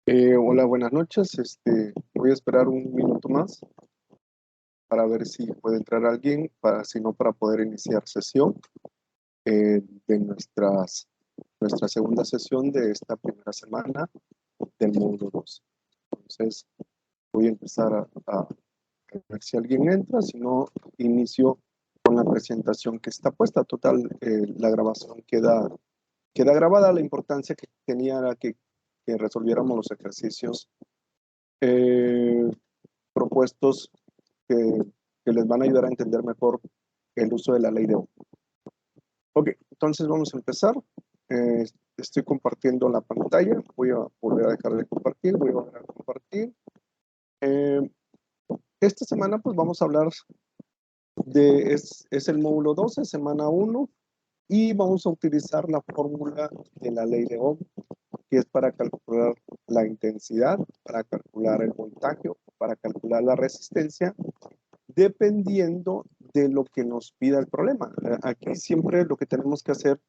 Hola, buenas noches. Voy a esperar un minuto más para ver si puede entrar alguien, si no, para poder iniciar sesión de nuestra segunda sesión de esta primera semana del módulo 2. Entonces, voy a empezar a ver si alguien entra, si no, inicio con la presentación que está puesta. Total, la grabación queda grabada. La importancia que tenía era que resolviéramos los ejercicios eh, propuestos que, que les van a ayudar a entender mejor el uso de la ley de Ohm. Ok, entonces vamos a empezar. Eh, Estoy compartiendo la pantalla. Voy a volver a dejar de compartir. Voy a volver a compartir. Eh, esta semana pues vamos a hablar es el módulo 12, semana 1, y vamos a utilizar la fórmula de la ley de Ohm, que es para calcular la intensidad, para calcular el voltaje, para calcular la resistencia, dependiendo de lo que nos pida el problema. Aquí siempre lo que tenemos que hacer,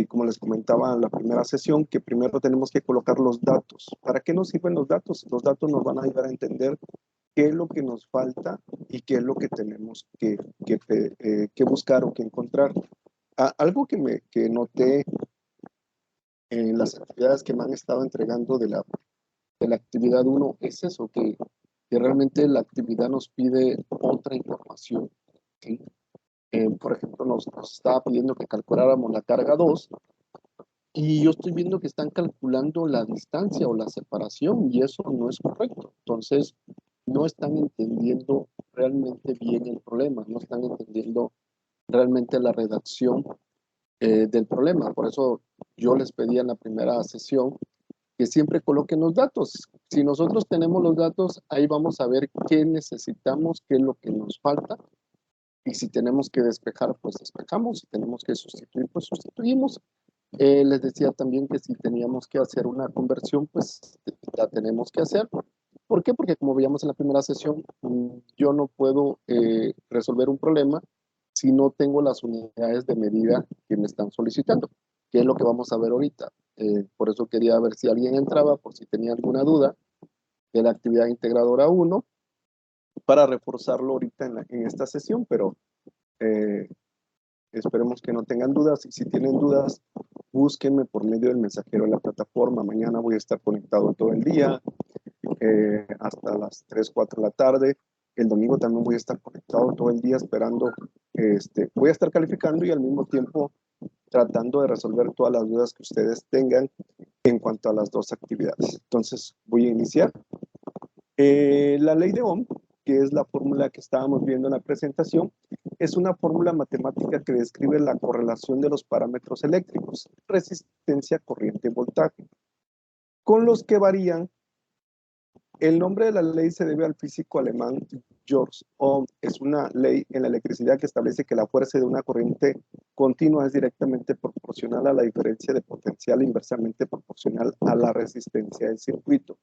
como les comentaba en la primera sesión, que primero tenemos que colocar los datos. ¿Para qué nos sirven los datos? Los datos nos van a ayudar a entender qué es lo que nos falta y qué es lo que tenemos que buscar o que encontrar. Algo que noté en las actividades que me han estado entregando de la actividad 1 es eso, que realmente la actividad nos pide otra información, ¿sí? Por ejemplo, nos estaba pidiendo que calculáramos la carga 2 y yo estoy viendo que están calculando la distancia o la separación y eso no es correcto. Entonces, no están entendiendo realmente bien el problema, no están entendiendo realmente la redacción del problema. Por eso yo les pedí en la primera sesión que siempre coloquen los datos. Si nosotros tenemos los datos, ahí vamos a ver qué necesitamos, qué es lo que nos falta. Y si tenemos que despejar, pues despejamos. Si tenemos que sustituir, pues sustituimos. Les decía también que si teníamos que hacer una conversión, pues la tenemos que hacer. ¿Por qué? Porque como veíamos en la primera sesión, yo no puedo resolver un problema si no tengo las unidades de medida que me están solicitando, que es lo que vamos a ver ahorita. Por eso quería ver si alguien entraba, por si tenía alguna duda de la actividad integradora 1, para reforzarlo ahorita en esta sesión, pero eh, esperemos que no tengan dudas. Y si tienen dudas, búsquenme por medio del mensajero de la plataforma. Mañana voy a estar conectado todo el día, hasta las 3, 4 de la tarde. El domingo también voy a estar conectado todo el día esperando. Voy a estar calificando y al mismo tiempo tratando de resolver todas las dudas que ustedes tengan en cuanto a las dos actividades. Entonces voy a iniciar. La ley de Ohm, que es la fórmula que estábamos viendo en la presentación, es una fórmula matemática que describe la correlación de los parámetros eléctricos, resistencia, corriente y voltaje, con los que varían. El nombre de la ley se debe al físico alemán Georg Ohm. Es una ley en la electricidad que establece que la fuerza de una corriente continua es directamente proporcional a la diferencia de potencial e inversamente proporcional a la resistencia del circuito.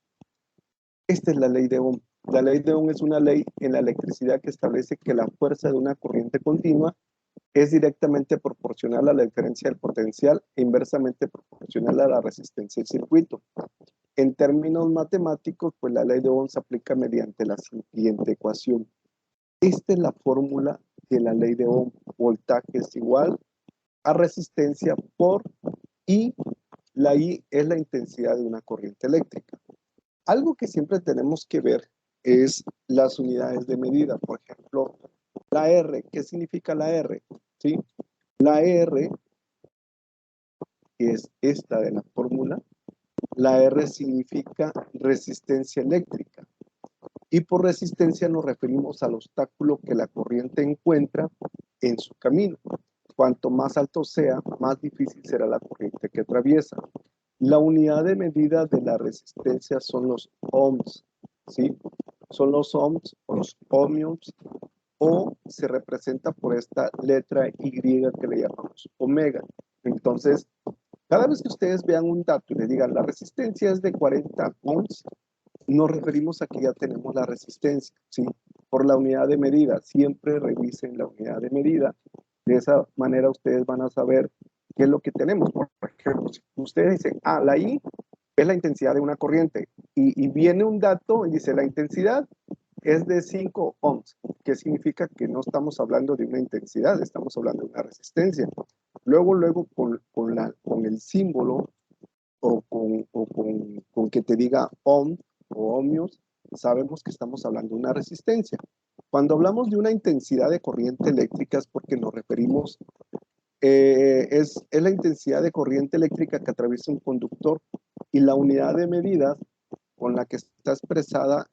Esta es la ley de Ohm. La ley de Ohm es una ley en la electricidad que establece que la fuerza de una corriente continua es directamente proporcional a la diferencia del potencial e inversamente proporcional a la resistencia del circuito. En términos matemáticos, pues la ley de Ohm se aplica mediante la siguiente ecuación. Esta es la fórmula de la ley de Ohm. Voltaje es igual a resistencia por I. La I es la intensidad de una corriente eléctrica. Algo que siempre tenemos que ver es las unidades de medida. Por ejemplo, la R. ¿Qué significa la R? ¿Sí? La R, que es esta de la fórmula, la R significa resistencia eléctrica. Y por resistencia nos referimos al obstáculo que la corriente encuentra en su camino. Cuanto más alto sea, más difícil será la corriente que atraviesa. La unidad de medida de la resistencia son los ohms, ¿sí? Son los ohms o los ohmios, o se representa por esta letra Y que le llamamos omega. Entonces, cada vez que ustedes vean un dato y le digan la resistencia es de 40 ohms, nos referimos a que ya tenemos la resistencia, ¿sí? Por la unidad de medida. Siempre revisen la unidad de medida. De esa manera ustedes van a saber qué es lo que tenemos. Por ejemplo, si ustedes dicen, la I es la intensidad de una corriente. Y viene un dato y dice, la intensidad es de 5 ohms, que significa que no estamos hablando de una intensidad, estamos hablando de una resistencia. Luego con el símbolo con que te diga ohm o ohmios, sabemos que estamos hablando de una resistencia. Cuando hablamos de una intensidad de corriente eléctrica es porque nos referimos, es la intensidad de corriente eléctrica que atraviesa un conductor y la unidad de medida con la que está expresada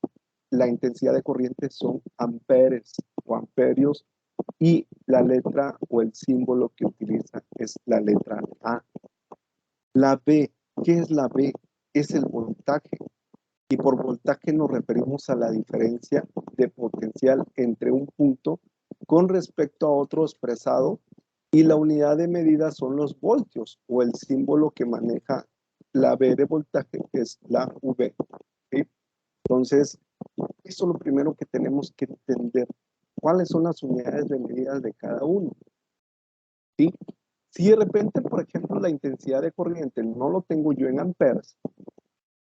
la intensidad de corriente son amperes o amperios y la letra o el símbolo que utiliza es la letra A. La B, ¿qué es la B? Es el voltaje. Y por voltaje nos referimos a la diferencia de potencial entre un punto con respecto a otro expresado y la unidad de medida son los voltios o el símbolo que maneja la B de voltaje es la V. ¿Sí? Entonces, eso es lo primero que tenemos que entender. ¿Cuáles son las unidades de medida de cada uno? ¿Sí? Si de repente, por ejemplo, la intensidad de corriente no lo tengo yo en amperes,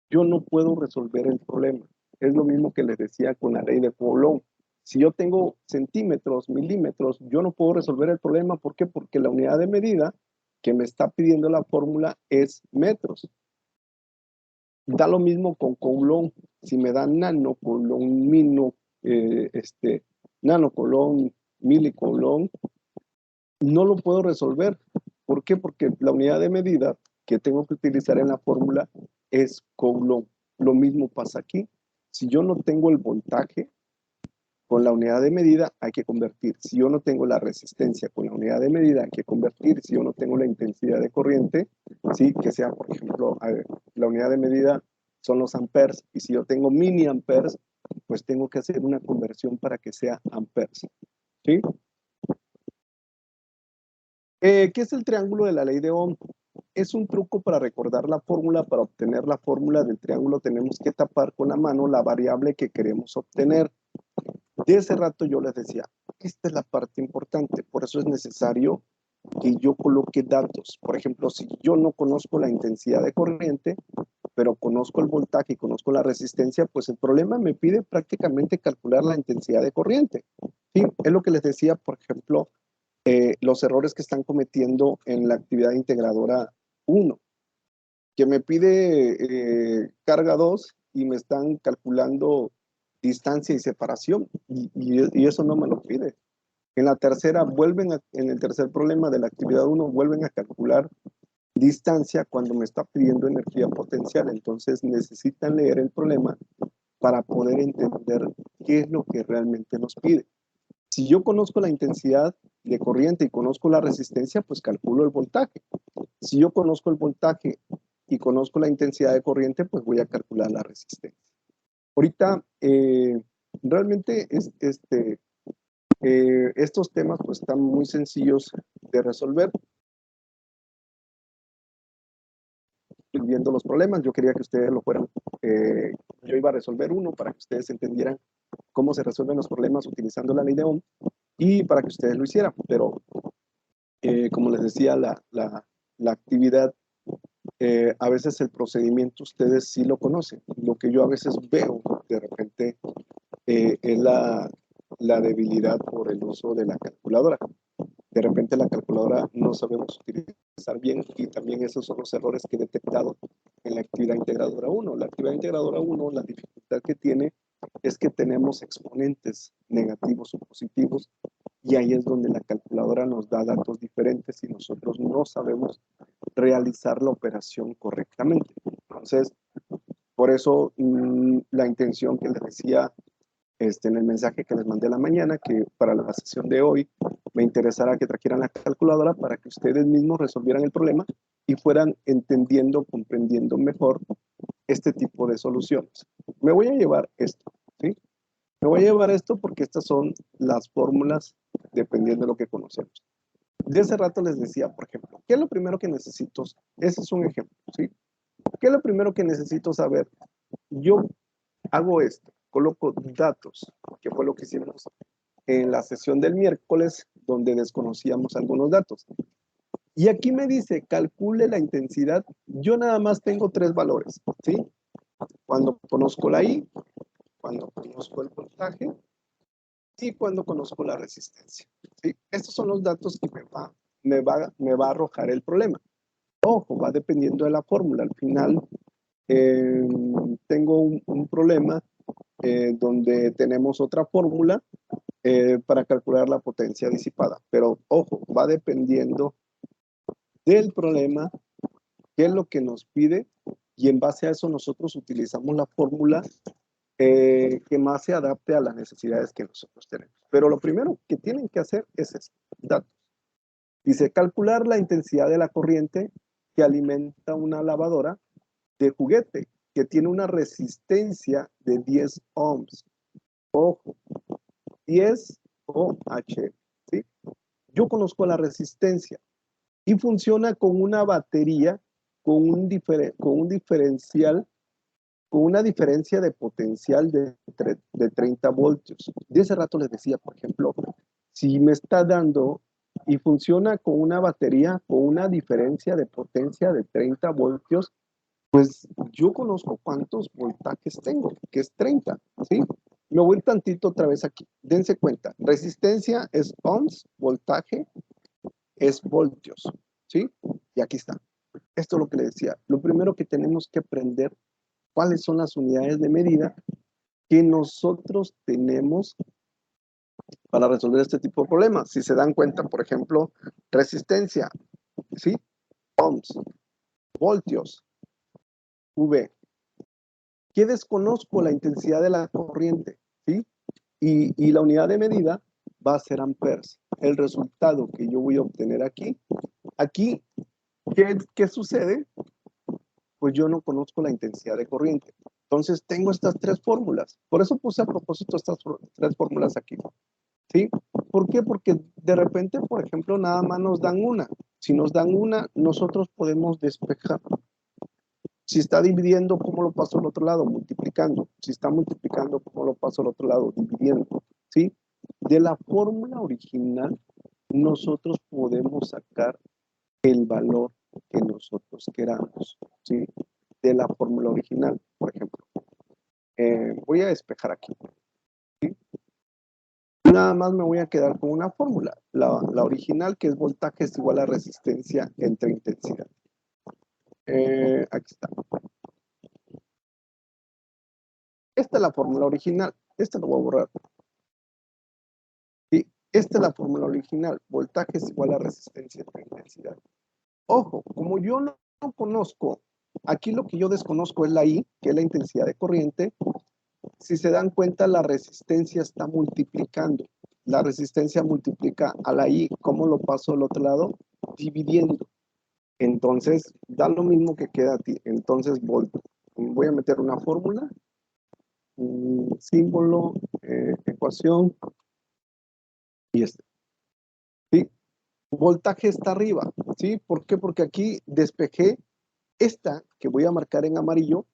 yo no puedo resolver el problema. Es lo mismo que les decía con la ley de Coulomb. Si yo tengo centímetros, milímetros, yo no puedo resolver el problema. ¿Por qué? Porque la unidad de medida que me está pidiendo la fórmula es metros. Da lo mismo con Coulomb. Si me da nano, Coulomb, nano Coulomb, milicoulomb, no lo puedo resolver. ¿Por qué? Porque la unidad de medida que tengo que utilizar en la fórmula es Coulomb. Lo mismo pasa aquí. Si yo no tengo el voltaje con la unidad de medida, hay que convertir. Si yo no tengo la resistencia con la unidad de medida, hay que convertir. Si yo no tengo la intensidad de corriente, ¿sí? Que sea, por ejemplo, la unidad de medida son los amperes. Y si yo tengo mini amperes, pues tengo que hacer una conversión para que sea amperes. ¿Sí? ¿Qué es el triángulo de la ley de Ohm? Es un truco para recordar la fórmula. Para obtener la fórmula del triángulo tenemos que tapar con la mano la variable que queremos obtener. De ese rato yo les decía, esta es la parte importante, por eso es necesario que yo coloque datos. Por ejemplo, si yo no conozco la intensidad de corriente, pero conozco el voltaje y conozco la resistencia, pues el problema me pide prácticamente calcular la intensidad de corriente. ¿Sí? Es lo que les decía, por ejemplo, los errores que están cometiendo en la actividad integradora 1, que me pide carga 2 y me están calculando distancia y separación, y eso no me lo pide. En la tercera, en el tercer problema de la actividad 1, vuelven a calcular distancia cuando me está pidiendo energía potencial. Entonces necesitan leer el problema para poder entender qué es lo que realmente nos pide. Si yo conozco la intensidad de corriente y conozco la resistencia, pues calculo el voltaje. Si yo conozco el voltaje y conozco la intensidad de corriente, pues voy a calcular la resistencia. Ahorita, realmente estos temas pues están muy sencillos de resolver. Viendo los problemas, yo quería que ustedes lo fueran, yo iba a resolver uno para que ustedes entendieran cómo se resuelven los problemas utilizando la ley de Ohm y para que ustedes lo hicieran, pero como les decía, la actividad, a veces el procedimiento ustedes sí lo conocen. Lo que yo a veces veo de repente es la debilidad por el uso de la calculadora. De repente la calculadora no sabemos utilizar bien y también esos son los errores que he detectado en la actividad integradora 1. La actividad integradora 1, la dificultad que tiene es que tenemos exponentes negativos o positivos y ahí es donde la calculadora nos da datos diferentes y nosotros no sabemos realizar la operación correctamente. Entonces, por eso la intención que les decía en el mensaje que les mandé a la mañana, que para la sesión de hoy me interesará que trajeran la calculadora para que ustedes mismos resolvieran el problema y fueran entendiendo, comprendiendo mejor este tipo de soluciones. Me voy a llevar esto, ¿sí? Me voy a llevar esto porque estas son las fórmulas dependiendo de lo que conocemos. De ese rato les decía, por ejemplo, ¿qué es lo primero que necesito? Ese es un ejemplo, ¿sí? ¿Qué es lo primero que necesito saber? Yo hago esto, coloco datos, que fue lo que hicimos en la sesión del miércoles, donde desconocíamos algunos datos. Y aquí me dice, calcule la intensidad. Yo nada más tengo tres valores, ¿sí? Cuando conozco la I, cuando conozco el voltaje y cuando conozco la resistencia, ¿sí? Estos son los datos que me va a arrojar el problema. Ojo, va dependiendo de la fórmula. Al final tengo un problema donde tenemos otra fórmula para calcular la potencia disipada. Pero ojo, va dependiendo del problema, qué es lo que nos pide, y en base a eso nosotros utilizamos la fórmula que más se adapte a las necesidades que nosotros tenemos. Pero lo primero que tienen que hacer es esto, datos. Dice, calcular la intensidad de la corriente que alimenta una lavadora de juguete que tiene una resistencia de 10 ohms. Ojo, 10 OH, ¿sí? Yo conozco la resistencia y funciona con una batería con un diferencial, con una diferencia de potencial de 30 voltios. De ese rato les decía, por ejemplo, si me está dando y funciona con una batería con una diferencia de potencia de 30 voltios, pues yo conozco cuántos voltajes tengo, que es 30, ¿sí? Me voy tantito otra vez aquí. Dense cuenta, resistencia es ohms, voltaje es voltios, ¿sí? Y aquí está. Esto es lo que le decía. Lo primero que tenemos que aprender, cuáles son las unidades de medida que nosotros tenemos para resolver este tipo de problemas. Si se dan cuenta, por ejemplo, resistencia, ¿sí? Ohms, voltios, V. ¿Qué desconozco? La intensidad de la corriente, ¿sí? Y la unidad de medida va a ser amperes. El resultado que yo voy a obtener aquí, ¿qué sucede? Pues yo no conozco la intensidad de corriente. Entonces tengo estas tres fórmulas. Por eso puse a propósito estas tres fórmulas aquí, ¿sí? ¿Por qué? Porque de repente, por ejemplo, nada más nos dan una. Si nos dan una, nosotros podemos despejar. Si está dividiendo, ¿cómo lo paso al otro lado? Multiplicando. Si está multiplicando, ¿cómo lo paso al otro lado? Dividiendo, ¿sí? De la fórmula original, nosotros podemos sacar el valor que nosotros queramos, ¿sí? De la fórmula original, por ejemplo. Voy a despejar aquí, ¿sí? Nada más me voy a quedar con una fórmula, la original, que es voltaje es igual a resistencia entre intensidad. Aquí está. Esta es la fórmula original. Esta lo voy a borrar. ¿Sí? Esta es la fórmula original. Voltaje es igual a resistencia entre intensidad. Ojo, como yo no conozco, aquí lo que yo desconozco es la I, que es la intensidad de corriente. Si se dan cuenta, la resistencia está multiplicando. La resistencia multiplica a la I. ¿Cómo lo paso al otro lado? Dividiendo. Entonces, da lo mismo que queda a ti. Entonces, voy a meter una fórmula, un símbolo, ecuación, y este. ¿Sí? Voltaje está arriba. ¿Sí? ¿Por qué? Porque aquí despejé esta que voy a marcar en amarillo,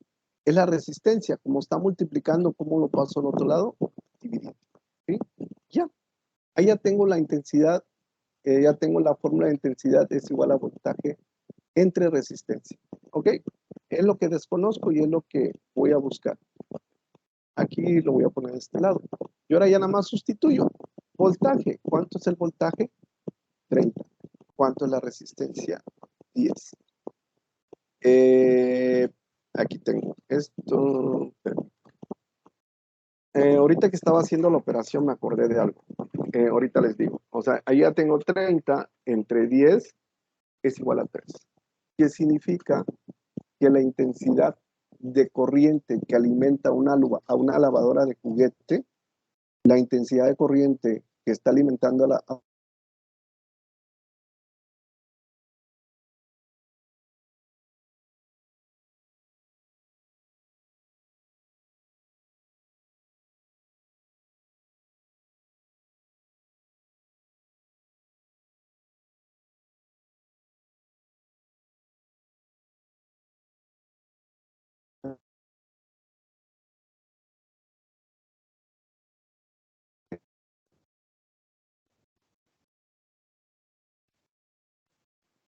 es la resistencia. Como está multiplicando, ¿cómo lo paso al otro lado? Dividiendo. ¿Sí? Ya. Ahí ya tengo la intensidad, ya tengo la fórmula de intensidad, es igual a voltaje entre resistencia. ¿Ok? Es lo que desconozco y es lo que voy a buscar. Aquí lo voy a poner de este lado. Y ahora ya nada más sustituyo. Voltaje. ¿Cuánto es el voltaje? 30. ¿Cuánto es la resistencia? 10. Aquí tengo esto. Ahorita que estaba haciendo la operación me acordé de algo. Ahorita les digo. O sea, ahí ya tengo 30 entre 10 es igual a 3. ¿Qué significa? Que la intensidad de corriente que alimenta a una lavadora de juguete, la intensidad de corriente que está alimentando a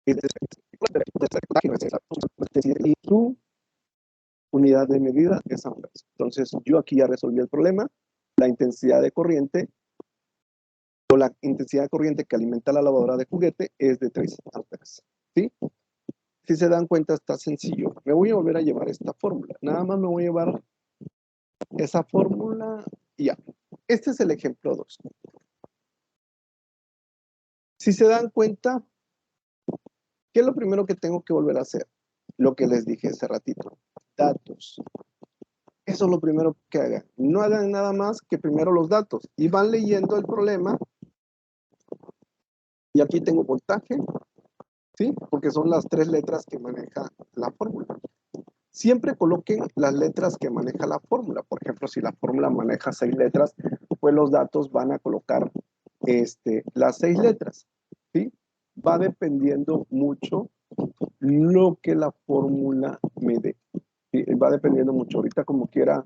Y su unidad de medida es amperes. Entonces, yo aquí ya resolví el problema. La intensidad de corriente o la intensidad de corriente que alimenta la lavadora de juguete es de 3 amperes. ¿Sí? Si se dan cuenta, está sencillo. Me voy a volver a llevar esta fórmula. Nada más me voy a llevar esa fórmula y ya. Este es el ejemplo 2. Si se dan cuenta, ¿qué es lo primero que tengo que volver a hacer? Lo que les dije hace ratito. Datos. Eso es lo primero que hagan. No hagan nada más que primero los datos. Y van leyendo el problema. Y aquí tengo voltaje, ¿sí? Porque son las 3 letras que maneja la fórmula. Siempre coloquen las letras que maneja la fórmula. Por ejemplo, si la fórmula maneja 6 letras, pues los datos van a colocar las 6 letras, ¿sí? Va dependiendo mucho lo que la fórmula me dé. ¿Sí? Va dependiendo mucho. Ahorita como quiera,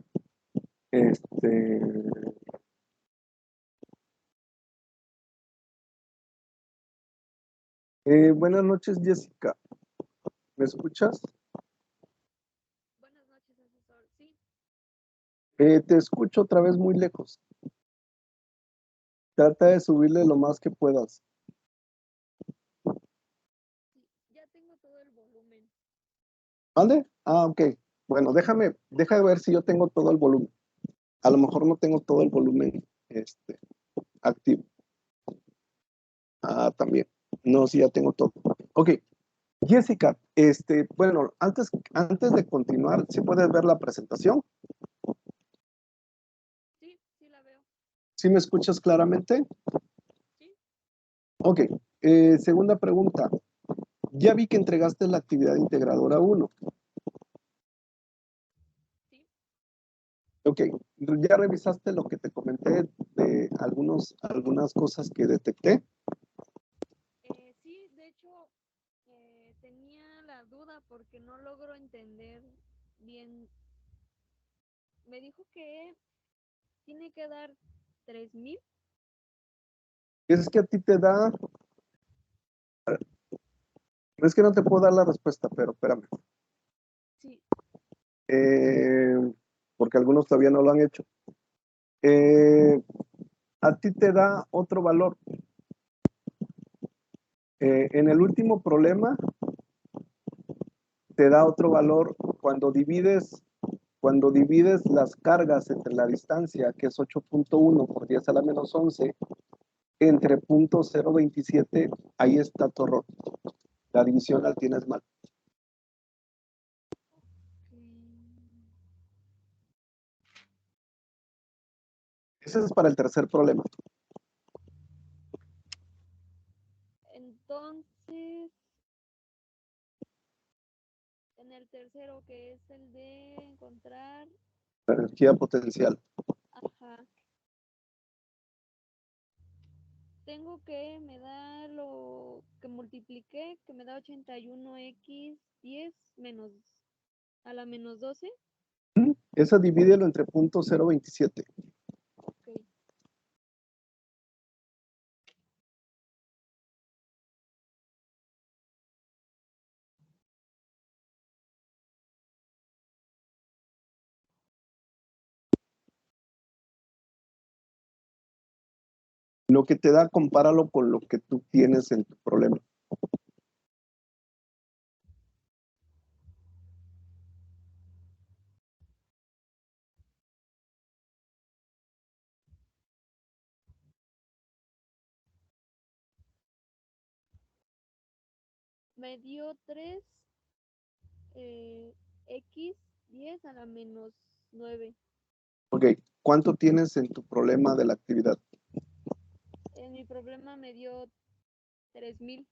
buenas noches, Jessica. ¿Me escuchas? Buenas noches, asesor. Sí, Te escucho otra vez muy lejos. Trata de subirle lo más que puedas. sí, ya tengo todo el volumen. ¿Vale? Ah, ok. Bueno, deja de ver si yo tengo todo el volumen. A lo mejor no tengo todo el volumen activo. Ah, también. No, sí, ya tengo todo. Ok. Jessica, bueno, antes de continuar, ¿sí puedes ver la presentación? Sí, sí la veo. ¿Sí me escuchas claramente? Sí, Ok. Segunda pregunta. Ya vi que entregaste la actividad integradora 1. sí. Ok. ¿Ya revisaste lo que te comenté de algunas cosas que detecté? Sí, de hecho, tenía la duda porque no logro entender bien. Me dijo que tiene que dar 3000. Es que a ti te da, es que no te puedo dar la respuesta, pero espérame. Sí, Eh, porque algunos todavía no lo han hecho. Eh, a ti te da otro valor. En el último problema te da otro valor cuando divides las cargas entre la distancia, que es 8.1 por 10 a la menos 11, entre .027, ahí está tu error. La división la tienes mal. Ese es para el tercer problema. entonces, en el tercero, que es el de encontrar, La energía potencial. ajá, tengo que me da lo que multipliqué, que me da 81x10 menos a la menos 12. Esa divídelo entre .027. Ok. Lo que te da, compáralo con lo que tú tienes en tu problema. Me dio 3 x 10 a la menos 9. Ok, ¿cuánto tienes en tu problema de la actividad? En mi problema me dio 3000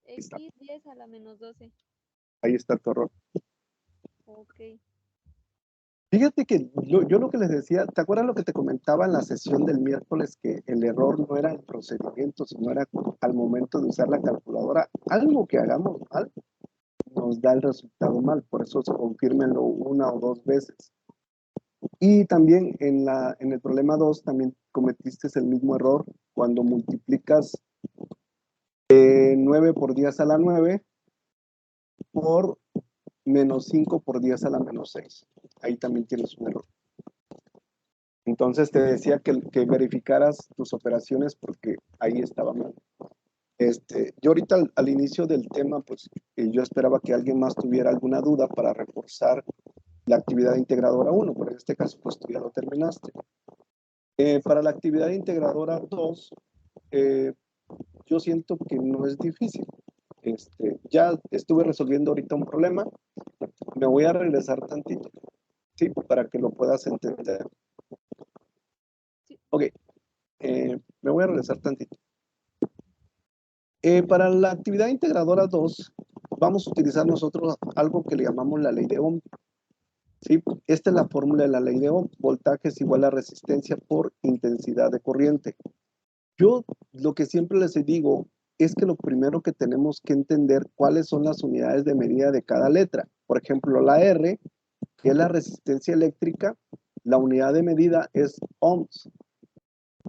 Ahí está, x 10 a la menos 12. ahí está tu error. Ok. Fíjate que yo lo que les decía, ¿te acuerdas lo que te comentaba en la sesión del miércoles? Que el error no era el procedimiento, sino era al momento de usar la calculadora. Algo que hagamos mal nos da el resultado mal, por eso confírmenlo una o dos veces. Y también en el problema 2 también cometiste el mismo error cuando multiplicas 9 por 10 a la 9 por menos 5 por 10 a la menos 6. Ahí también tienes un error. Entonces te decía que verificaras tus operaciones porque ahí estaba mal. Yo ahorita al inicio del tema, pues yo esperaba que alguien más tuviera alguna duda para reforzar la actividad integradora 1, pero en este caso pues tú ya lo terminaste. Para la actividad integradora 2, yo siento que no es difícil. Ya estuve resolviendo ahorita un problema, me voy a regresar tantito, ¿sí? Para que lo puedas entender. Ok, me voy a regresar tantito. Para la actividad integradora 2, vamos a utilizar nosotros algo que le llamamos la ley de Ohm. ¿Sí? Esta es la fórmula de la ley de Ohm. Voltaje es igual a resistencia por intensidad de corriente. Yo lo que siempre les digo es que lo primero que tenemos que entender cuáles son las unidades de medida de cada letra. Por ejemplo, la R, que es la resistencia eléctrica, la unidad de medida es ohms.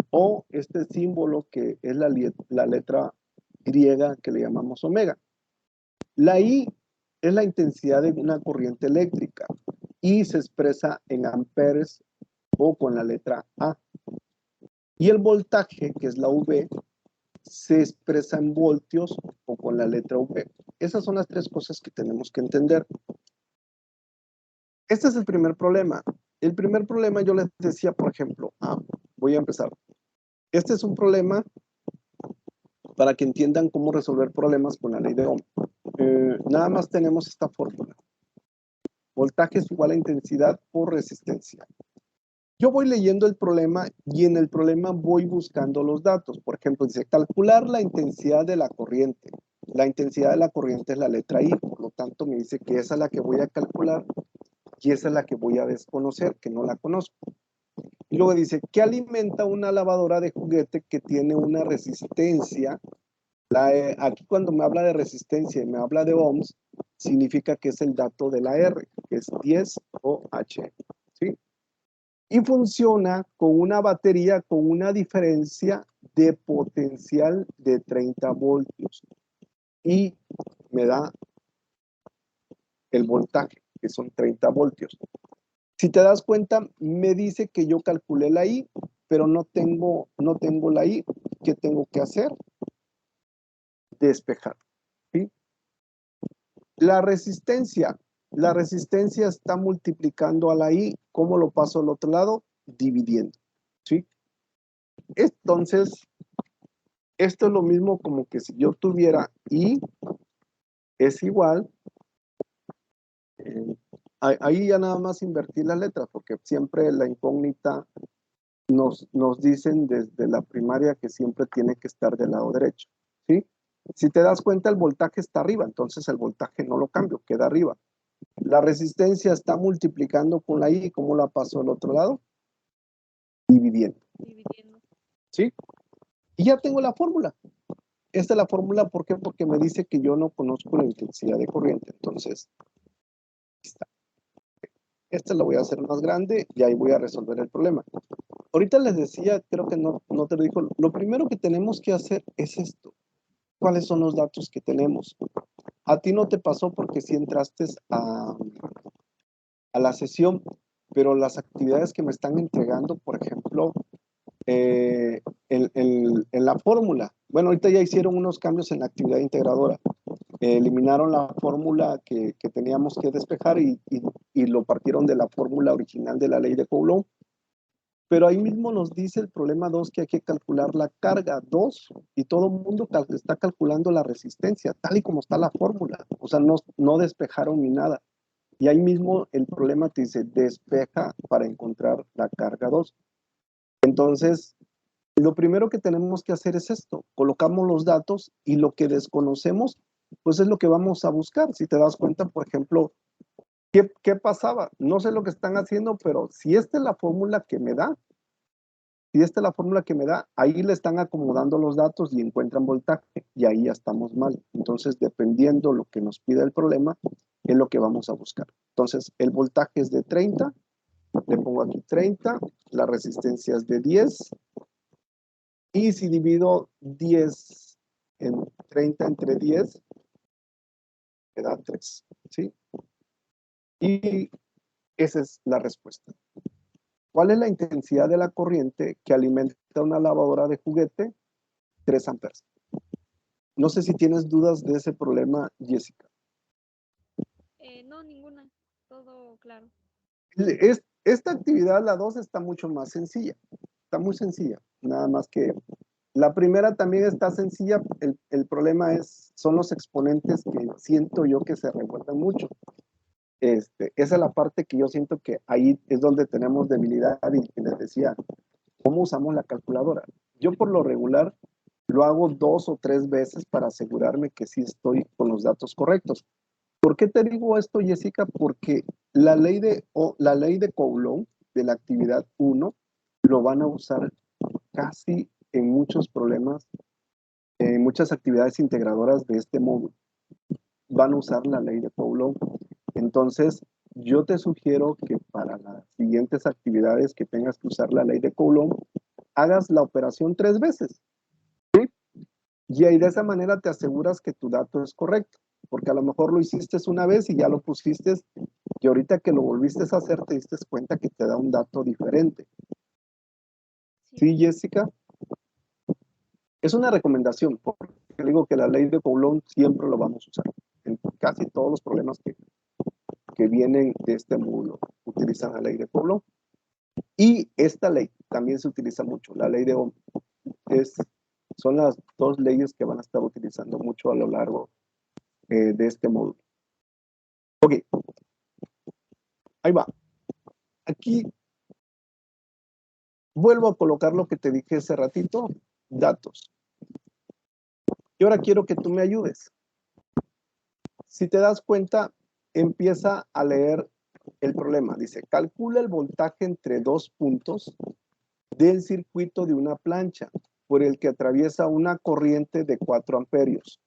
O este símbolo que es la letra griega que le llamamos omega. La I es la intensidad de una corriente eléctrica y se expresa en amperes o con la letra A. Y el voltaje, que es la V, se expresa en voltios o con la letra V. Esas son las tres cosas que tenemos que entender. Este es el primer problema. El primer problema yo les decía, por ejemplo, voy a empezar. Este es un problema para que entiendan cómo resolver problemas con la ley de Ohm. Nada más tenemos esta fórmula. Voltaje es igual a intensidad por resistencia. Yo voy leyendo el problema y en el problema voy buscando los datos. Por ejemplo, dice calcular la intensidad de la corriente. La intensidad de la corriente es la letra I, por lo tanto me dice que esa es la que voy a calcular y esa es la que voy a desconocer, que no la conozco. Y luego dice, ¿qué alimenta una lavadora de juguete que tiene una resistencia? Aquí cuando me habla de resistencia y me habla de ohms, significa que es el dato de la R, que es 10 OH, ¿sí? Y funciona con una batería con una diferencia de potencial de 30 voltios. Y me da el voltaje, que son 30 voltios. Si te das cuenta, me dice que yo calculé la I, pero no tengo la I. ¿Qué tengo que hacer? Despejar, ¿sí? La resistencia está multiplicando a la I. ¿Cómo lo paso al otro lado? Dividiendo, ¿sí? Entonces, esto es lo mismo como que si yo tuviera I es igual, ahí ya nada más invertir las letras, porque siempre la incógnita nos dicen desde la primaria que siempre tiene que estar del lado derecho, ¿sí? Si te das cuenta, el voltaje está arriba, entonces el voltaje no lo cambio, queda arriba. La resistencia está multiplicando con la I, ¿cómo la paso al otro lado? Dividiendo. ¿Sí? Y ya tengo la fórmula. Esta es la fórmula, ¿por qué? Porque me dice que yo no conozco la intensidad de corriente, entonces, está. Esta la voy a hacer más grande y ahí voy a resolver el problema. Ahorita les decía, creo que no te lo dijo, lo primero que tenemos que hacer es esto. ¿Cuáles son los datos que tenemos? A ti no te pasó porque sí entraste a la sesión, pero las actividades que me están entregando, por ejemplo, en la fórmula. Bueno, ahorita ya hicieron unos cambios en la actividad integradora. Eliminaron la fórmula que teníamos que despejar y lo partieron de la fórmula original de la ley de Coulomb. Pero ahí mismo nos dice el problema 2 que hay que calcular la carga 2 y todo el mundo está calculando la resistencia, tal y como está la fórmula. O sea, no despejaron ni nada. Y ahí mismo el problema te dice despeja para encontrar la carga 2. Entonces, lo primero que tenemos que hacer es esto, colocamos los datos y lo que desconocemos, pues es lo que vamos a buscar. Si te das cuenta, por ejemplo, ¿qué pasaba? No sé lo que están haciendo, pero si esta es la fórmula que me da, ahí le están acomodando los datos y encuentran voltaje y ahí ya estamos mal. Entonces, dependiendo lo que nos pida el problema, es lo que vamos a buscar. Entonces, el voltaje es de 30, le pongo aquí 30, la resistencia es de 10, y si divido 10 30 entre 10 me da 3, ¿sí? Y esa es la respuesta. ¿Cuál es la intensidad de la corriente que alimenta una lavadora de juguete? 3 amperes. No sé si tienes dudas de ese problema, Jessica. No, ninguna. Todo claro. Esta actividad, la 2, está mucho más sencilla. Está muy sencilla. Nada más que la primera también está sencilla. El problema son los exponentes que siento yo que se revuelven mucho. Esa es la parte que yo siento que ahí es donde tenemos debilidad y les decía, ¿cómo usamos la calculadora? Yo por lo regular lo hago 2 o 3 veces para asegurarme que sí estoy con los datos correctos. ¿Por qué te digo esto, Jessica? Porque la ley de Coulomb de la actividad 1 lo van a usar casi en muchos problemas, en muchas actividades integradoras de este módulo. Van a usar la ley de Coulomb. Entonces, yo te sugiero que para las siguientes actividades que tengas que usar la ley de Coulomb, hagas la operación 3 veces. ¿Sí? Y ahí de esa manera te aseguras que tu dato es correcto, porque a lo mejor lo hiciste una vez y ya lo pusiste, y ahorita que lo volviste a hacer te diste cuenta que te da un dato diferente. ¿Sí, Jessica? Es una recomendación, porque digo que la ley de Coulomb siempre lo vamos a usar. En casi todos los problemas que vienen de este módulo utilizan la ley de Coulomb. Y esta ley también se utiliza mucho, la ley de Ohm. Son las 2 leyes que van a estar utilizando mucho a lo largo de este módulo. Ok, ahí va. Aquí vuelvo a colocar lo que te dije hace ratito, datos. Y ahora quiero que tú me ayudes. Si te das cuenta, empieza a leer el problema. Dice, calcula el voltaje entre 2 puntos del circuito de una plancha por el que atraviesa una corriente de 4 amperios.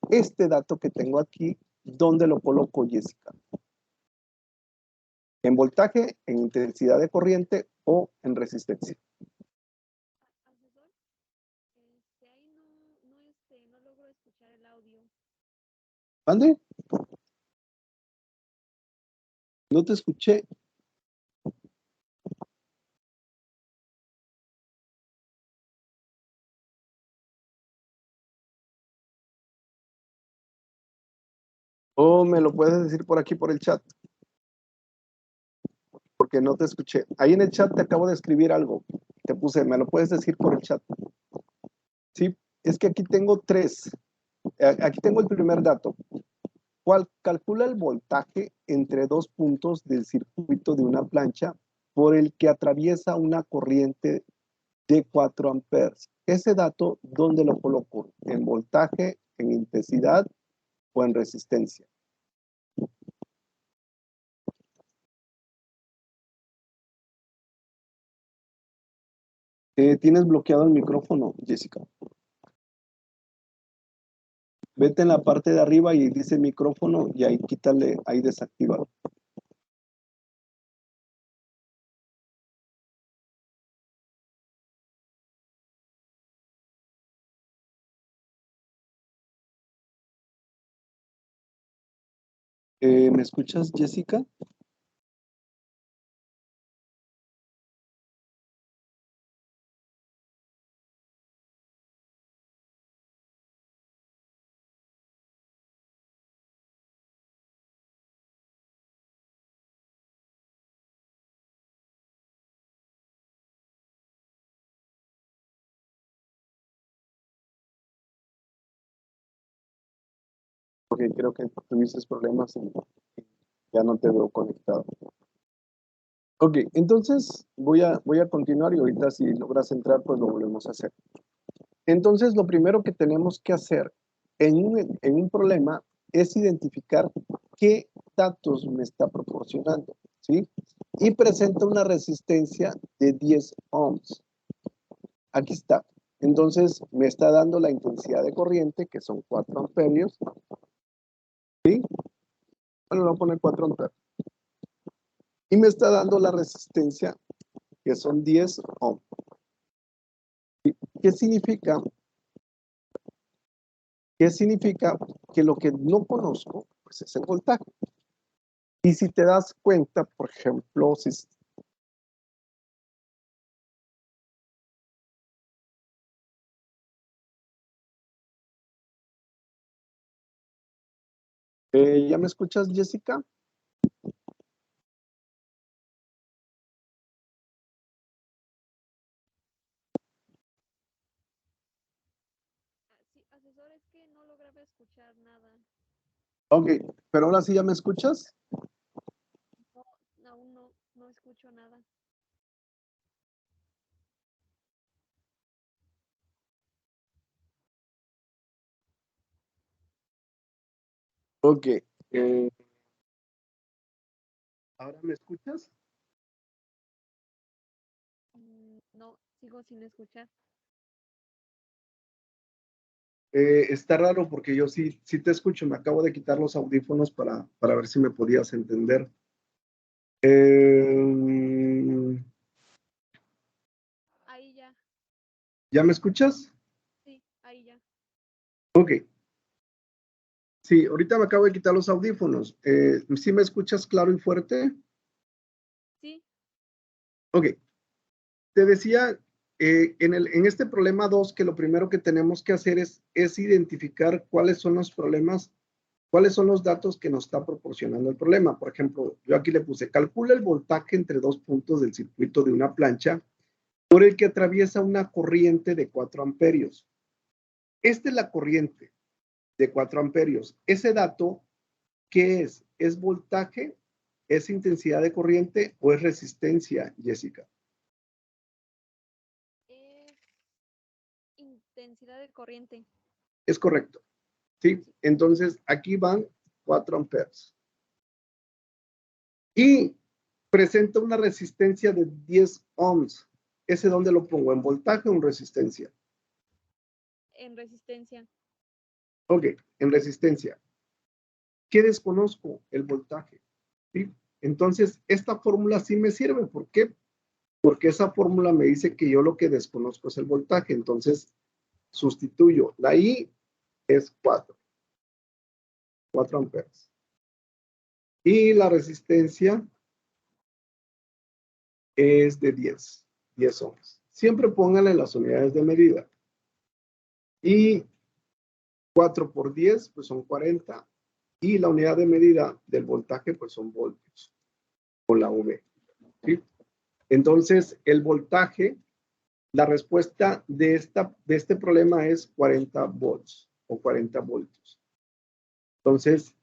Este dato que tengo aquí, ¿dónde lo coloco, Jessica? ¿En voltaje, en intensidad de corriente o en resistencia? Asesor, ahí no logro escuchar el audio. ¿Mande? No te escuché. O me lo puedes decir por aquí, por el chat, porque no te escuché. Ahí en el chat te acabo de escribir algo. Te puse, me lo puedes decir por el chat. Sí, es que aquí tengo 3. Aquí tengo el primer dato. ¿Cuál calcula el voltaje entre 2 puntos del circuito de una plancha por el que atraviesa una corriente de 4 amperes? Ese dato, ¿dónde lo coloco? ¿En voltaje, en intensidad o en resistencia? Tienes bloqueado el micrófono, Jessica. Vete en la parte de arriba y dice micrófono y ahí quítale, ahí desactívalo. ¿Me escuchas, Jessica? Porque creo que tuviste problemas y ya no te veo conectado. Ok, entonces voy a continuar y ahorita si logras entrar, pues lo volvemos a hacer. Entonces, lo primero que tenemos que hacer en un problema es identificar qué datos me está proporcionando, ¿sí? Y presenta una resistencia de 10 ohms. Aquí está. Entonces, me está dando la intensidad de corriente, que son 4 amperios, ¿sí? Bueno, le voy a poner 4 amperios. Y me está dando la resistencia, que son 10 ohms. ¿Qué significa? ¿Qué significa? Que lo que no conozco, pues es el voltaje. Y si te das cuenta, por ejemplo, si ¿ya me escuchas, Jessica? Sí, asesor, es que no lograba escuchar nada. Ok, pero ahora sí ya me escuchas. No, aún no escucho nada. Ok, ¿ahora me escuchas? No, sigo sin escuchar. Está raro porque yo sí te escucho. Me acabo de quitar los audífonos para ver si me podías entender. Eh, Ahí ya, ¿Ya me escuchas? sí, ahí ya. Ok. Sí, ahorita me acabo de quitar los audífonos. ¿Sí me escuchas claro y fuerte? Sí, Ok. Te decía en este problema 2 que lo primero que tenemos que hacer es identificar cuáles son los problemas, cuáles son los datos que nos está proporcionando el problema. Por ejemplo, yo aquí le puse, calcula el voltaje entre dos puntos del circuito de una plancha por el que atraviesa una corriente de 4 amperios. Esta es la corriente de 4 amperios. Ese dato, ¿qué es? ¿Es voltaje? ¿Es intensidad de corriente o es resistencia, Jessica? es intensidad de corriente. Es correcto. ¿Sí? Sí. Entonces, aquí van 4 amperes. Y presenta una resistencia de 10 ohms. ¿Ese dónde lo pongo? ¿En voltaje o en resistencia? En resistencia. Ok, en resistencia. ¿Qué desconozco? El voltaje. ¿Sí? Entonces, esta fórmula sí me sirve. ¿Por qué? Porque esa fórmula me dice que yo lo que desconozco es el voltaje. Entonces, sustituyo. La I es 4 amperes. Y la resistencia es de 10 ohms. Siempre pónganle las unidades de medida. Y 4 por 10, pues son 40. Y la unidad de medida del voltaje, pues son voltios, con la V. ¿Sí? Entonces, el voltaje, la respuesta de este problema es 40 volts o 40 voltios. Entonces,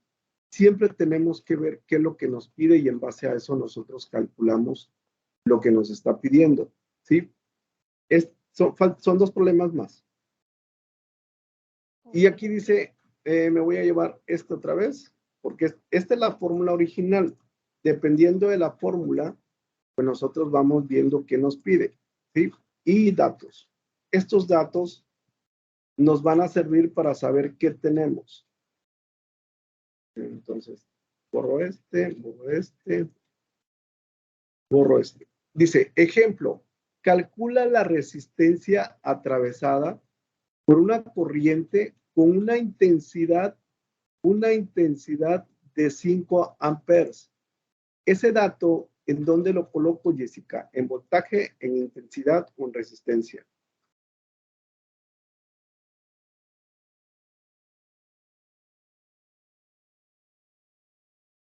siempre tenemos que ver qué es lo que nos pide y en base a eso nosotros calculamos lo que nos está pidiendo. ¿Sí? Son dos problemas más. Y aquí dice, me voy a llevar esto otra vez, porque esta es la fórmula original. Dependiendo de la fórmula, pues nosotros vamos viendo qué nos pide, ¿sí? Y datos. Estos datos nos van a servir para saber qué tenemos. Entonces, borro este, borro este. Dice, ejemplo, calcula la resistencia atravesada por una corriente con una intensidad de 5 amperes. Ese dato, ¿en dónde lo coloco, Jessica? ¿En voltaje, en intensidad o en resistencia?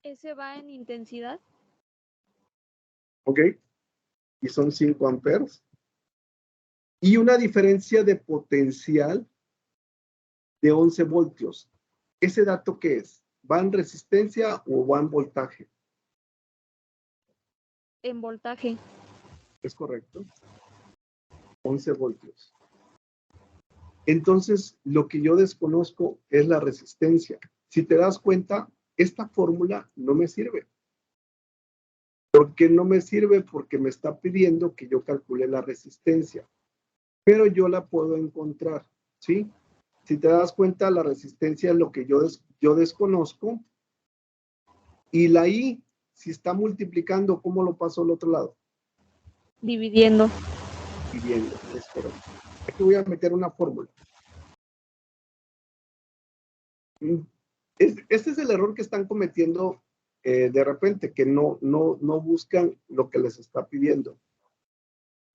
¿Ese va en intensidad? ¿Ok? Y son 5 amperes. Y una diferencia de potencial de 11 voltios. ¿Ese dato qué es? ¿Va en resistencia o va en voltaje? En voltaje. Es correcto. 11 voltios. Entonces, lo que yo desconozco es la resistencia. Si te das cuenta, esta fórmula no me sirve. ¿Por qué no me sirve? Porque me está pidiendo que yo calcule la resistencia, pero yo la puedo encontrar, ¿sí? Si te das cuenta, la resistencia es lo que yo desconozco y la I, si está multiplicando, ¿cómo lo paso al otro lado? Dividiendo. Dividiendo, es correcto. Aquí voy a meter una fórmula. Este es el error que están cometiendo de repente, que no buscan lo que les está pidiendo.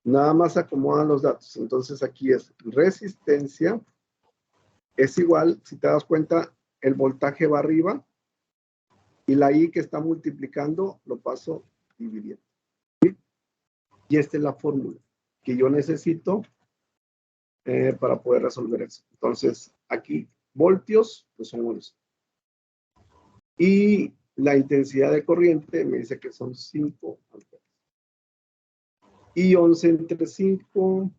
Nada más acomodan los datos. Entonces aquí es resistencia, es igual, si te das cuenta, el voltaje va arriba y la I que está multiplicando lo paso dividiendo. ¿Sí? Y esta es la fórmula que yo necesito para poder resolver eso. Entonces aquí voltios, pues son voltios. Y la intensidad de corriente me dice que son 5 amperes. Y 11 entre 5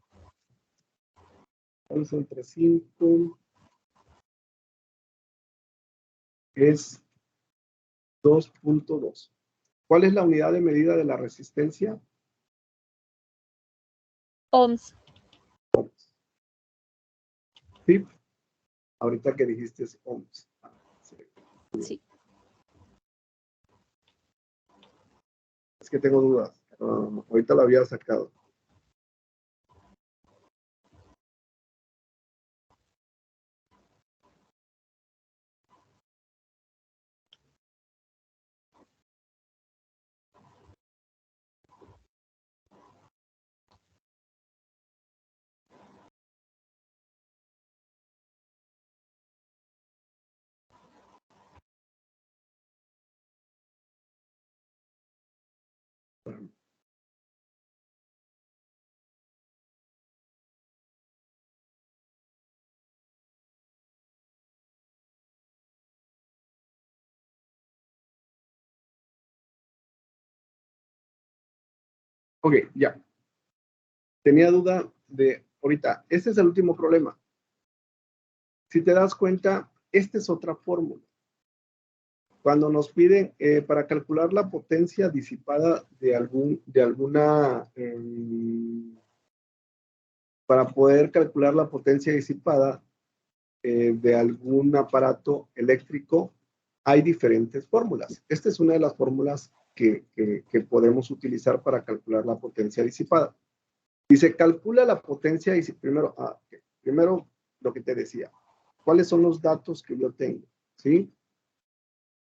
es 2.2. ¿Cuál es la unidad de medida de la resistencia? Ohms. ¿Sí? Ahorita que dijiste es ohms. Sí. Es que tengo dudas. Ahorita la había sacado. Ok, ya. Tenía duda de ahorita. Este es el último problema. Si te das cuenta, esta es otra fórmula. Cuando nos piden para calcular la potencia disipada de alguna, para poder calcular la potencia disipada de algún aparato eléctrico, hay diferentes fórmulas. Esta es una de las fórmulas que podemos utilizar para calcular la potencia disipada. Dice, calcula la potencia disipada. Primero lo que te decía. ¿Cuáles son los datos que yo tengo? ¿Sí?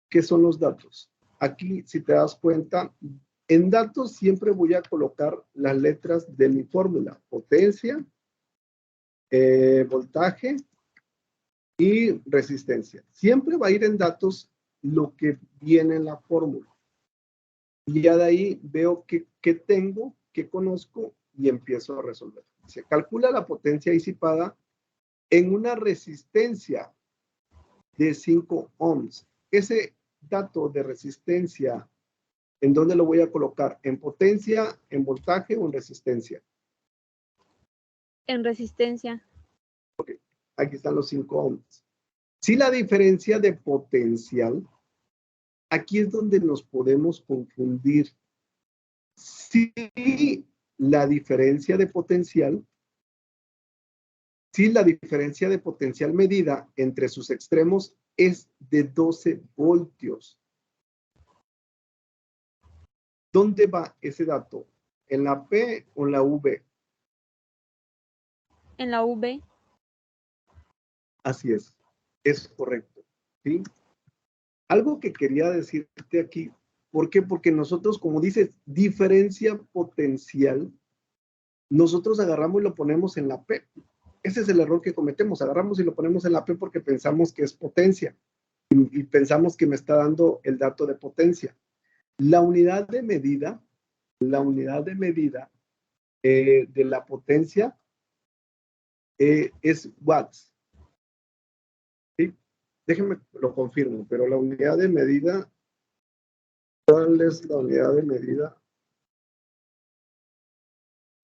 ¿Qué son los datos? Aquí, si te das cuenta, en datos siempre voy a colocar las letras de mi fórmula. Potencia, voltaje y resistencia. Siempre va a ir en datos lo que viene en la fórmula. Y ya de ahí veo qué tengo, qué conozco y empiezo a resolver. Se calcula la potencia disipada en una resistencia de 5 ohms. Ese dato de resistencia, ¿en dónde lo voy a colocar? ¿En potencia, en voltaje o en resistencia? En resistencia. Okay. Aquí están los 5 ohms. Si la diferencia de potencial, aquí es donde nos podemos confundir. Si la diferencia de potencial, medida entre sus extremos es de 12 voltios. ¿Dónde va ese dato? ¿En la P o en la V? En la V. Así es correcto. ¿Sí? Algo que quería decirte aquí, ¿por qué? Porque nosotros, como dices, diferencia potencial, nosotros agarramos y lo ponemos en la P. Ese es el error que cometemos, agarramos y lo ponemos en la P porque pensamos que es potencia y pensamos que me está dando el dato de potencia. La unidad de medida de la potencia es watts. ¿Sí? Déjenme lo confirmo, pero la unidad de medida, ¿cuál es la unidad de medida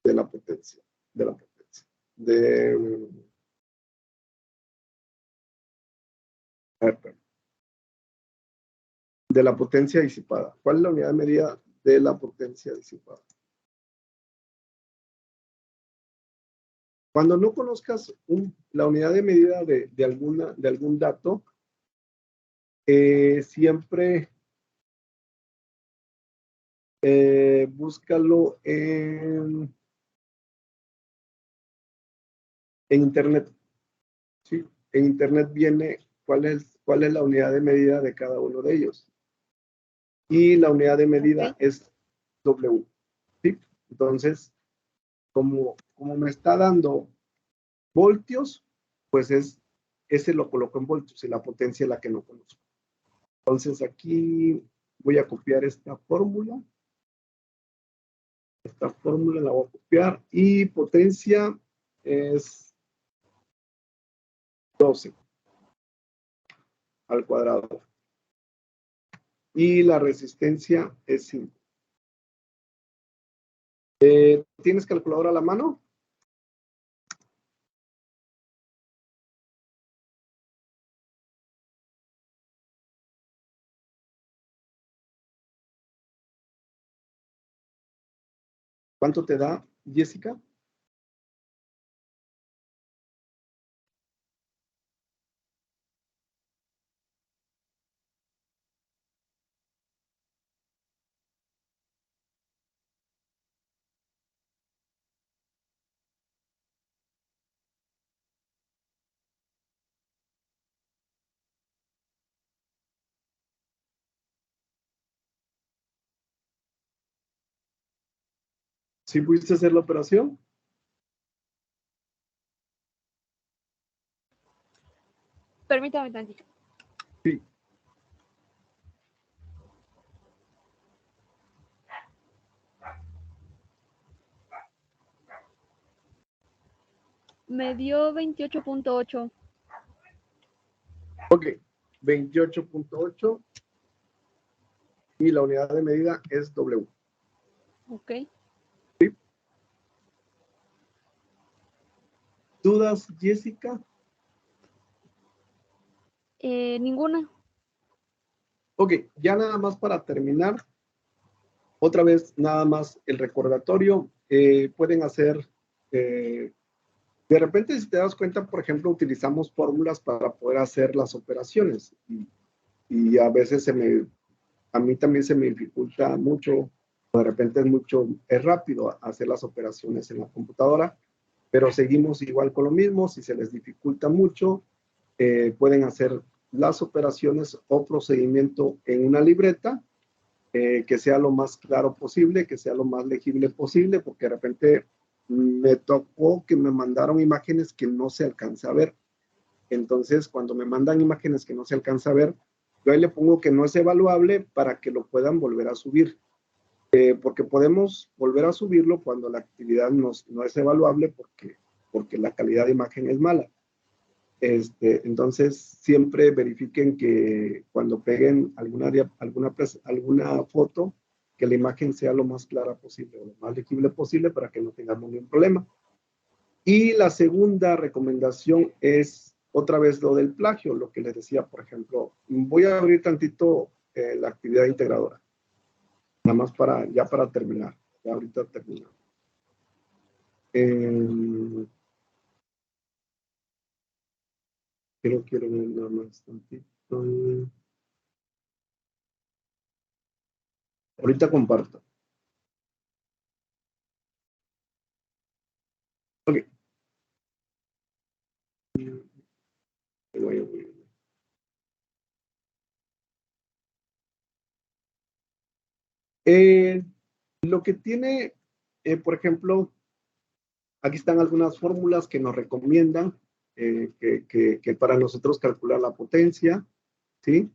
de la potencia? De la potencia. De la potencia disipada. ¿Cuál es la unidad de medida de la potencia disipada? Cuando no conozcas la unidad de medida de algún dato, siempre búscalo en Internet. ¿Sí? En Internet viene cuál es cuál es la unidad de medida de cada uno de ellos. Y la unidad de medida es W. ¿Sí? Entonces, como me está dando voltios, pues ese lo coloco en voltios y la potencia es la que no conozco. Entonces aquí voy a copiar esta fórmula. Esta fórmula la voy a copiar y potencia es 12 al cuadrado. Y la resistencia es 5. ¿Tienes calculadora a la mano? ¿Cuánto te da, Jessica? ¿Sí pudiste hacer la operación? Permítame tantito. Sí. Me dio 28.8. Ok, 28.8 y la unidad de medida es W. Ok. ¿Sí? ¿Dudas, Jessica? Ninguna. Ok, ya nada más para terminar, otra vez nada más el recordatorio, pueden hacer, de repente si te das cuenta, por ejemplo, utilizamos fórmulas para poder hacer las operaciones y a veces a mí también se me dificulta mucho, de repente es rápido hacer las operaciones en la computadora, pero seguimos igual con lo mismo, si se les dificulta mucho, pueden hacer las operaciones o procedimiento en una libreta, que sea lo más claro posible, que sea lo más legible posible, porque de repente me tocó que me mandaron imágenes que no se alcanza a ver. Entonces, cuando me mandan imágenes que no se alcanza a ver, yo ahí le pongo que no es evaluable para que lo puedan volver a subir. Porque podemos volver a subirlo cuando la actividad no es evaluable porque la calidad de imagen es mala. Entonces, siempre verifiquen que cuando peguen alguna foto, que la imagen sea lo más clara posible o lo más legible posible para que no tengamos ningún problema. Y la segunda recomendación es otra vez lo del plagio, lo que les decía, por ejemplo, voy a abrir tantito la actividad integradora, nada más para terminar, ya ahorita termino. Quiero ver nada más tantito. Ahorita comparto. Ok. Lo que tiene, por ejemplo, aquí están algunas fórmulas que nos recomiendan que para nosotros calcular la potencia, ¿sí?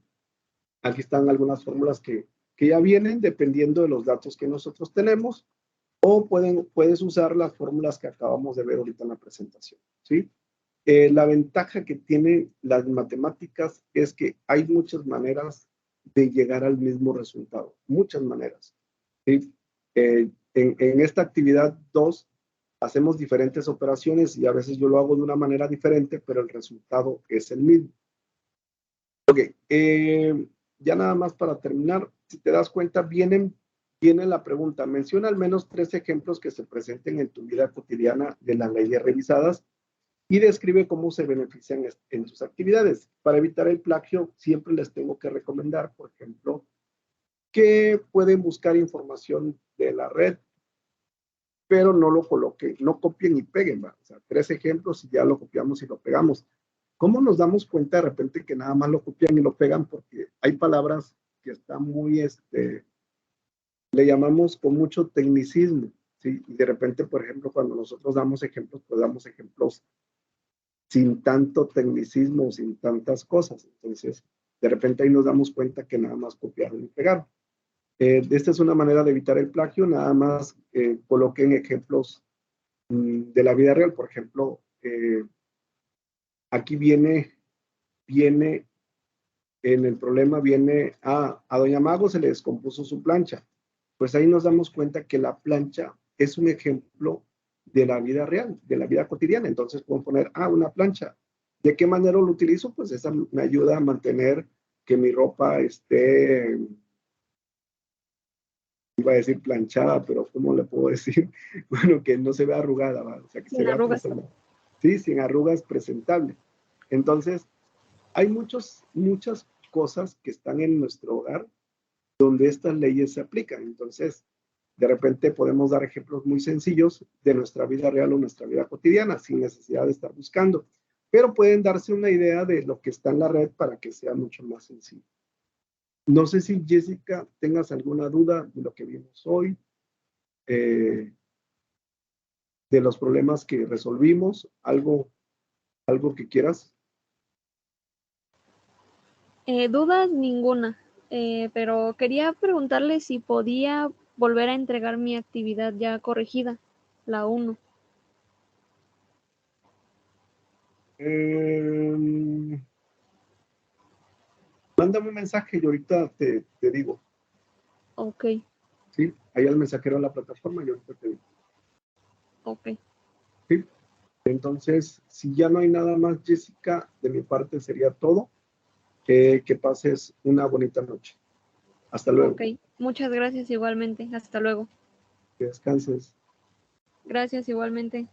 Aquí están algunas fórmulas que ya vienen dependiendo de los datos que nosotros tenemos, o puedes usar las fórmulas que acabamos de ver ahorita en la presentación, ¿sí? La ventaja que tienen las matemáticas es que hay muchas maneras de llegar al mismo resultado, muchas maneras, ¿sí? En esta actividad 2 hacemos diferentes operaciones y a veces yo lo hago de una manera diferente, pero el resultado es el mismo. Ok, ya nada más para terminar, si te das cuenta, viene la pregunta, menciona al menos 3 ejemplos que se presenten en tu vida cotidiana de las leyes revisadas y describe cómo se benefician en sus actividades. Para evitar el plagio, siempre les tengo que recomendar, por ejemplo, que pueden buscar información de la red, pero no lo coloquen, no copien y peguen, ¿va? O sea, 3 ejemplos y ya lo copiamos y lo pegamos. ¿Cómo nos damos cuenta de repente que nada más lo copian y lo pegan? Porque hay palabras que están muy, le llamamos con mucho tecnicismo, ¿sí? Y de repente, por ejemplo, cuando nosotros damos ejemplos, pues damos ejemplos sin tanto tecnicismo, sin tantas cosas. Entonces, de repente ahí nos damos cuenta que nada más copiaron y pegaron. Esta es una manera de evitar el plagio, nada más coloquen ejemplos de la vida real. Por ejemplo, aquí viene en el problema, viene a Doña Mago se le descompuso su plancha. Pues ahí nos damos cuenta que la plancha es un ejemplo de la vida real, de la vida cotidiana. Entonces podemos poner, una plancha. ¿De qué manera lo utilizo? Pues esa me ayuda a mantener que mi ropa esté, iba a decir planchada, pero ¿cómo le puedo decir? Bueno, que no se vea arrugada, ¿va? O sea, que se Sin vea arrugas. presentable. Sí, sin arrugas, presentable. Entonces, hay muchas cosas que están en nuestro hogar donde estas leyes se aplican. Entonces, de repente podemos dar ejemplos muy sencillos de nuestra vida real o nuestra vida cotidiana, sin necesidad de estar buscando, pero pueden darse una idea de lo que está en la red para que sea mucho más sencillo. No sé si, Jessica, tengas alguna duda de lo que vimos hoy, eh, de los problemas que resolvimos, algo que quieras. Dudas ninguna, pero quería preguntarle si podía volver a entregar mi actividad ya corregida, la 1. Mándame un mensaje y ahorita te digo. Ok, ¿Sí? Ahí al mensajero de la plataforma y ahorita te digo. ok. ¿Sí? Entonces, si ya no hay nada más, Jessica, de mi parte sería todo. Que pases una bonita noche. Hasta luego. Ok, muchas gracias igualmente. Hasta luego. Que descanses. Gracias igualmente.